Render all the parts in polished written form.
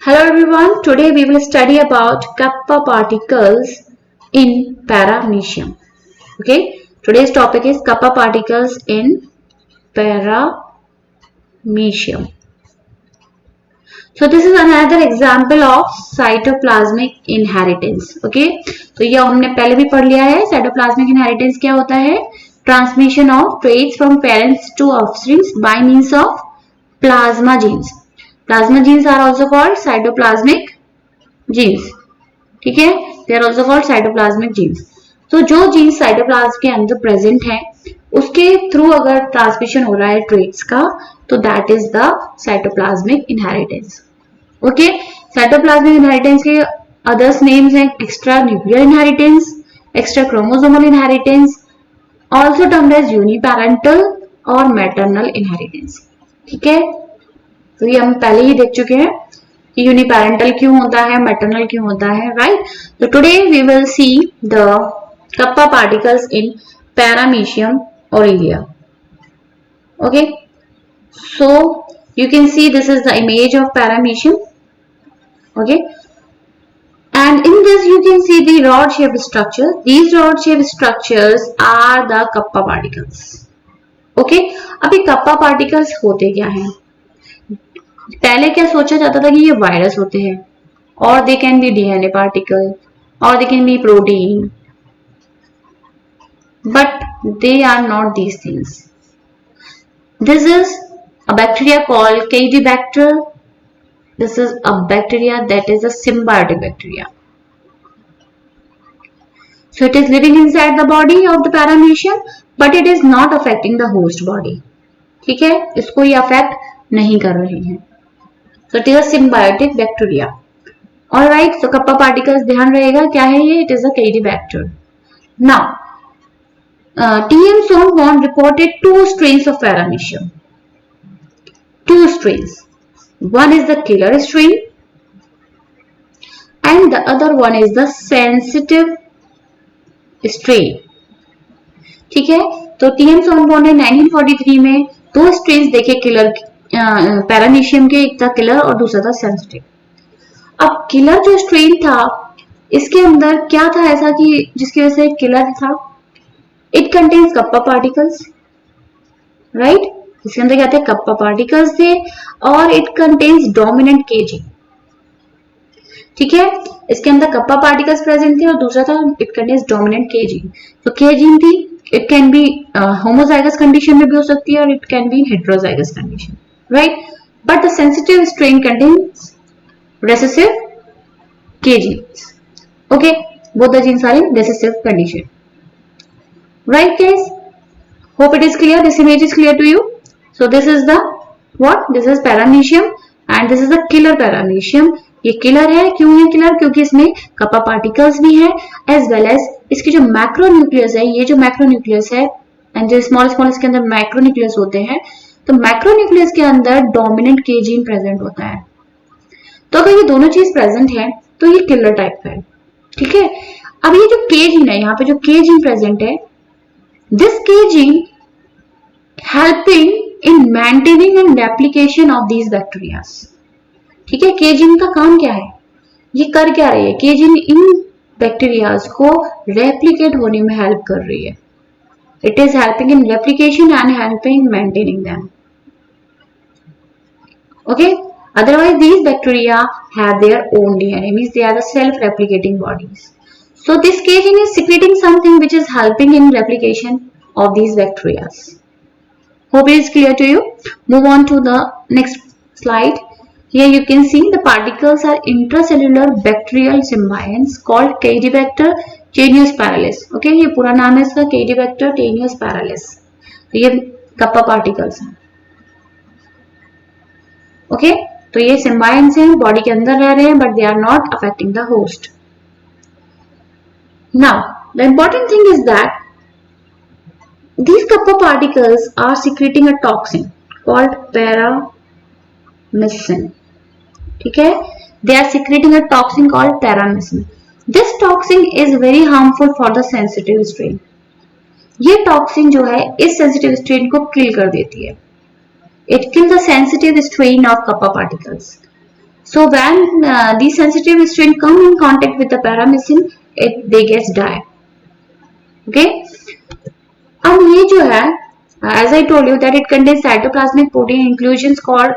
Hello everyone, today we will study about kappa particles in paramecium. Okay, today's topic is kappa particles in paramecium. So this is another example of cytoplasmic inheritance. Okay, तो ये हमने पहले भी पढ़ लिया है. cytoplasmic inheritance क्या होता है? Transmission of traits from parents to offsprings by means of plasma genes. Plasma genes are also called cytoplasmic genes. ठीक है, they are also called cytoplasmic genes. तो जो genes cytoplasm के अंदर present है उसके थ्रू अगर ट्रांसमिशन हो रहा है ट्रेट्स का तो that is the cytoplasmic inheritance. Okay, cytoplasmic inheritance के अदर्स नेम्स हैं extra nuclear inheritance, extra chromosomal inheritance, also termed as uniparental और मैटरनल इनहेरिटेंस. ठीक है, तो ये हम पहले ही देख चुके हैं कि यूनिपैरेंटल क्यों होता है, मैटरनल क्यों होता है, राइट. तो today we will see the kappa particles in paramecium aurelia. Okay, so you can see this is the image of paramecium. Okay, and in this you can see the rod shaped structure. These rod shaped structures are the kappa particles. Okay, अभी kappa particles होते क्या हैं? पहले क्या सोचा जाता था कि ये वायरस होते हैं, और they can be DNA particle or they can be protein, but they are not these things. This is a bacteria called Caudibacter. This is a bacteria that is a symbiotic bacteria. So it is living inside the body of the paramecium, but it is not affecting the host body. ठीक है, इसको ये affect नहीं कर रहे हैं. So it is a symbiotic bacteria. Alright, so kappa particles ध्यान रहेगा क्या है ये? It is a Caudibacter. Now T.M. Sonborn reported two strains of paramecium. Two strains. One is the killer strain and the other one is the sensitive strain. ठीक है, तो T.M. Sonborn ने 1943 में दो स्ट्रेन्स देखे किलर पैरामीशियम के, एक था किलर और दूसरा था सेंसिटिव. अब किलर जो स्ट्रेन था इसके अंदर क्या था ऐसा कि जिसकी वजह से किलर था? It contains kappa particles, right? इसके अंदर क्या थे? kappa particles थे, और it contains dominant K gene. ठीक है, इसके अंदर kappa particles present थे और दूसरा था it contains dominant K gene. तो K gene थी, it can be homozygous condition में भी हो सकती है और it can be heterozygous condition, right? But the sensitive strain contains recessive K genes. Okay, both the genes are in recessive condition. Right guys, hope it is clear. This image is clear to you. So this is the what? This is paramecium and this is the killer paramecium. ये killer है. क्यों है killer? क्योंकि इसमें kappa particles भी है as well as इसकी जो मैक्रोन्यूक्लियस है, ये जो मैक्रोन्यूक्लियस है एंड जो स्मॉल स्मॉल इसके अंदर मैक्रोन्यूक्लियस होते हैं, तो मैक्रोन्यूक्लियस के अंदर डोमिनेंट के जीन प्रेजेंट होता है. तो अगर ये दोनों चीज प्रेजेंट है तो ये किलर टाइप का है. ठीक है, अब ये जो के जीन है, यहाँ पे जो के जीन प्रेजेंट है, this K gene helping in maintaining and replication of these bacteria. ठीक है, K gene का काम क्या है? ये कर क्या रही है? K gene इन बैक्टीरियाज को रेप्लिकेट होने में हेल्प कर रही है. It is helping in replication and helping maintaining them. Okay. Otherwise, these bacteria have their own DNA, means they are the self-replicating bodies. So this K gene is secreting something which is helping in replication of these bacteria. Hope it is clear to you. Move on to the next slide. Here you can see the particles are intracellular bacterial symbionts called Caudibacter tenuis paralis. Okay, ये पूरा नाम है इसका Caudibacter tenuis paralis. तो ये kappa particles हैं. Okay, तो ये symbionts हैं, बॉडी के अंदर रह रहे हैं, but they are not affecting the host. Now, the important thing is that these kappa particles are secreting a toxin called paramycin. ठीक है, they are secreting a toxin called paramycin. This toxin is very harmful for the sensitive strain. ये toxin जो है इस sensitive strain को kill कर देती है. It kills the sensitive strain of kappa particles. So when these sensitive strain come in contact with the paramycin, they get die. Okay. अब ये जो है, as I told you that it contains cytoplasmic protein inclusions called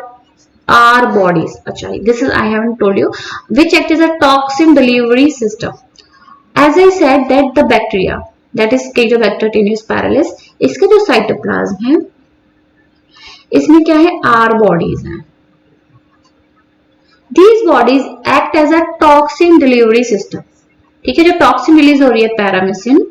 R bodies. अच्छा, this is I haven't told you, which act as a toxin delivery system. As I said that the bacteria, that is Caenorhabditis tenuis paralis, इसका जो cytoplasm है इसमें क्या है, R bodies हैं. These bodies act as a toxin delivery system. ठीक है, जो टॉक्सिन रिलीज हो रही है पैरामिसिन,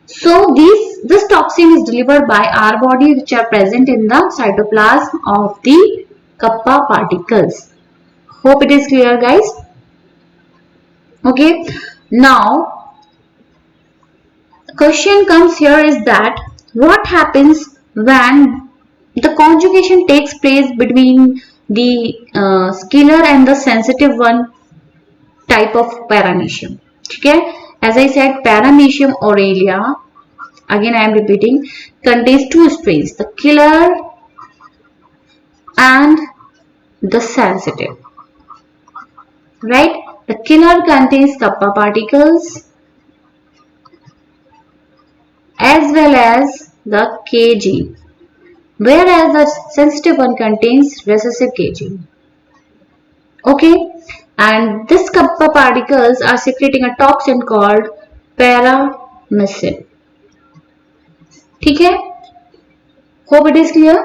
so this toxin is delivered by R bodies which are present in the cytoplasm of the kappa particles. Hope it is clear, guys. Okay, now question comes here is that what happens when the conjugation takes place between the scalar and the sensitive one type of paramecium. ठीक है, as I said, paramecium aurelia, again I am repeating, contains two strains, the killer and the sensitive. Right? The killer contains kappa particles as well as the K gene, whereas the sensitive one contains recessive K gene. Okay, and this kappa particles are secreting a toxin called paramycin. ठीक है, hope it is clear.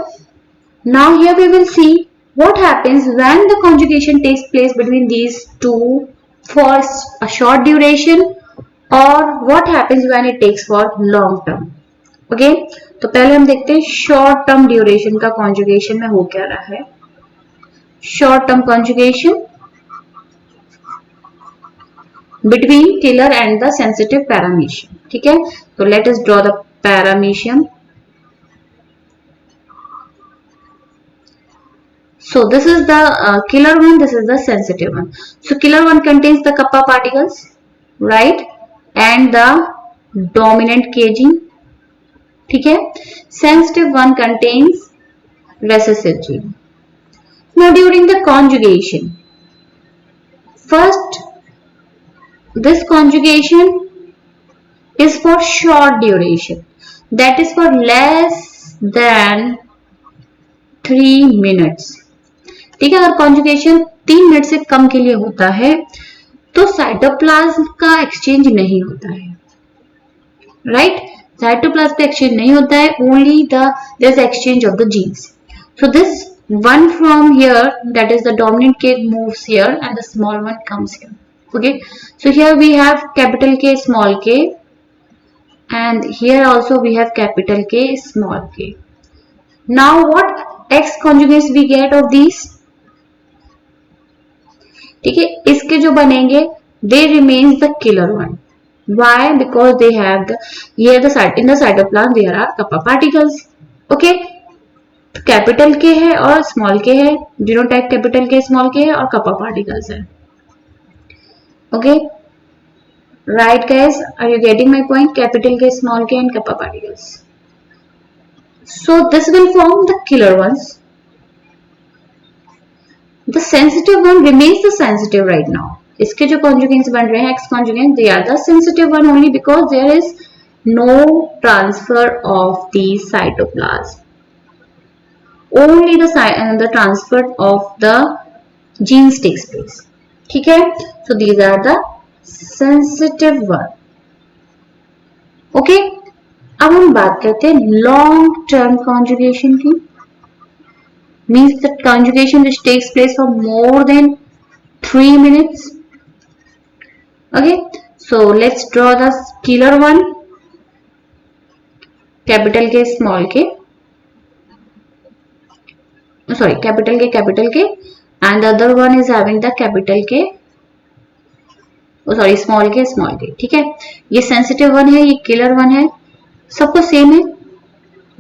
Now here we will see what happens when the conjugation takes place between these two for a short duration or what happens when it takes for long term. Okay, तो पहले हम देखते हैं short term duration का conjugation में हो क्या रहा है. Short term conjugation between killer and the sensitive paramecium. ठीक है, तो let us draw the paramecium. So this is the killer one, this is the sensitive one. So killer one contains the kappa particles, right, and the dominant K gene. ठीक है, sensitive one contains recessive gene. Now during the conjugation, first this conjugation is for short duration, that is for less than 3 minutes. ठीक है, अगर conjugation 3 minute से कम के लिए होता है तो साइटोप्लाज्म का एक्सचेंज नहीं होता है. राइट, साइटोप्लाज्म का एक्सचेंज नहीं होता है, only there is exchange of the genes. So this one from here, that is the dominant K, moves here and the small one comes here. Okay, so here we have capital K, small k, and here also we have capital K, small k. Now what X conjugates we get of these? ठीक है, इसके जो बनेंगे they remains the killer one. Why? Because they have the here the in the cytoplasm there are kappa particles. Okay, capital के है और small k है, genotype capital K small k है और कपा पार्टिकल्स है. Okay, right guys, are you getting my point? Capital K, small k and kappa particles. So this will form the killer ones. The sensitive one remains the sensitive right now. इसके जो conjugants बन रहे हैं ex conjugants, they are the sensitive one only because there is no transfer of the cytoplasm. Only the transfer of the genes takes place. ठीक है, so these are the sensitive one. Okay, अब हम बात करते हैं long term conjugation की. Means the conjugation which takes place for more than 3 minutes. Okay, so let's draw the killer one. Capital K, small k. Sorry, capital K, and the other one is having the capital K, small k. ठीक है, ये sensitive one है, ये killer one है, सबको same है,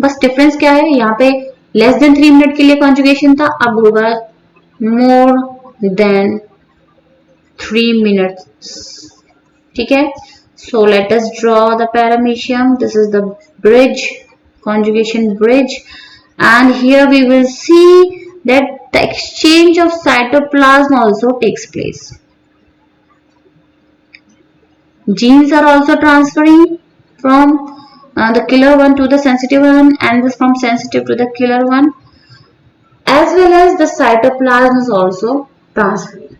बस difference क्या है, यहाँ पे लेस देन 3 मिनट के लिए कॉन्जुगेशन था, अब होगा मोर देन 3 मिनट्स. ठीक है, so let us draw the paramecium. This is the bridge, conjugation bridge, and here we will see that the exchange of cytoplasm also takes place. Genes are also transferring from the killer one to the sensitive one, and this from sensitive to the killer one, as well as the cytoplasm is also transferring.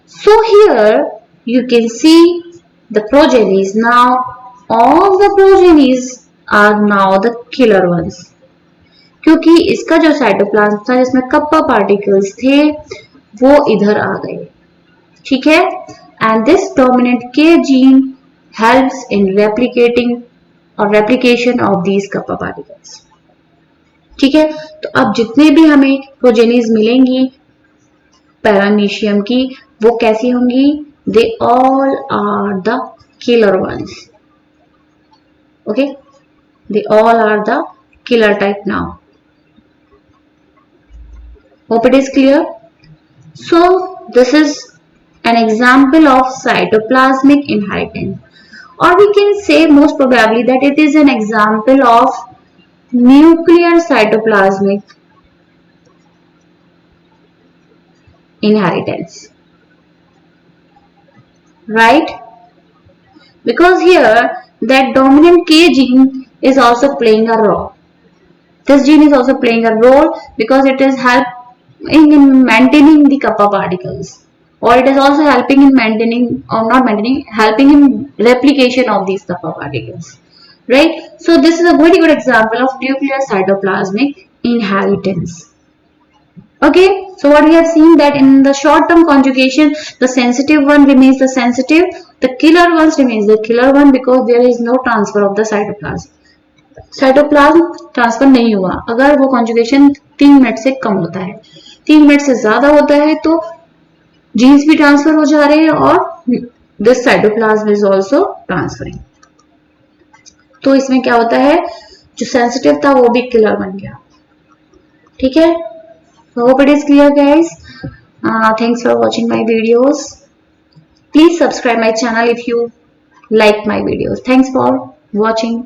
So here you can see the progenies. Now all the progenies are now the killer ones, क्योंकि इसका जो cytoplasm था जिसमें kappa particles थे वो इधर आ गए, ठीक है। एंड दिस डोमिनेंट के जीन हेल्प्स इन रेप्लिकेटिंग और replication of these kappa particles, ठीक है। तो अब जितने भी हमें प्रोजेनीज मिलेंगी पैरामीशियम की वो कैसी होंगी, they all are the killer ones, okay, they all are the killer type now. Hope it is clear. So this is an example of cytoplasmic inheritance, or we can say most probably that it is an example of nuclear cytoplasmic inheritance, right? Because here that dominant K gene is also playing a role. This gene is also playing a role because it is helping in maintaining the kappa particles, or it is also helping in maintaining, or not maintaining, helping in replication of these kappa particles, right? So this is a very good example of nuclear cytoplasmic inheritance. Okay, so what we have seen that in the short term conjugation the sensitive one remains the sensitive, the killer ones remains the killer one, because there is no transfer of the cytoplasm. Cytoplasm transfer नहीं हुआ। अगर वो conjugation 3 minute से कम होता है, 3 minute से ज्यादा होता है तो जीन्स भी ट्रांसफर हो जा रहे हैं और this cytoplasm is also transferring. तो इसमें क्या होता है, जो सेंसिटिव था वो भी किलर बन गया, ठीक है। Hope it is clear guys. Thanks for watching my videos. Please subscribe my channel if you like my videos. Thanks for watching.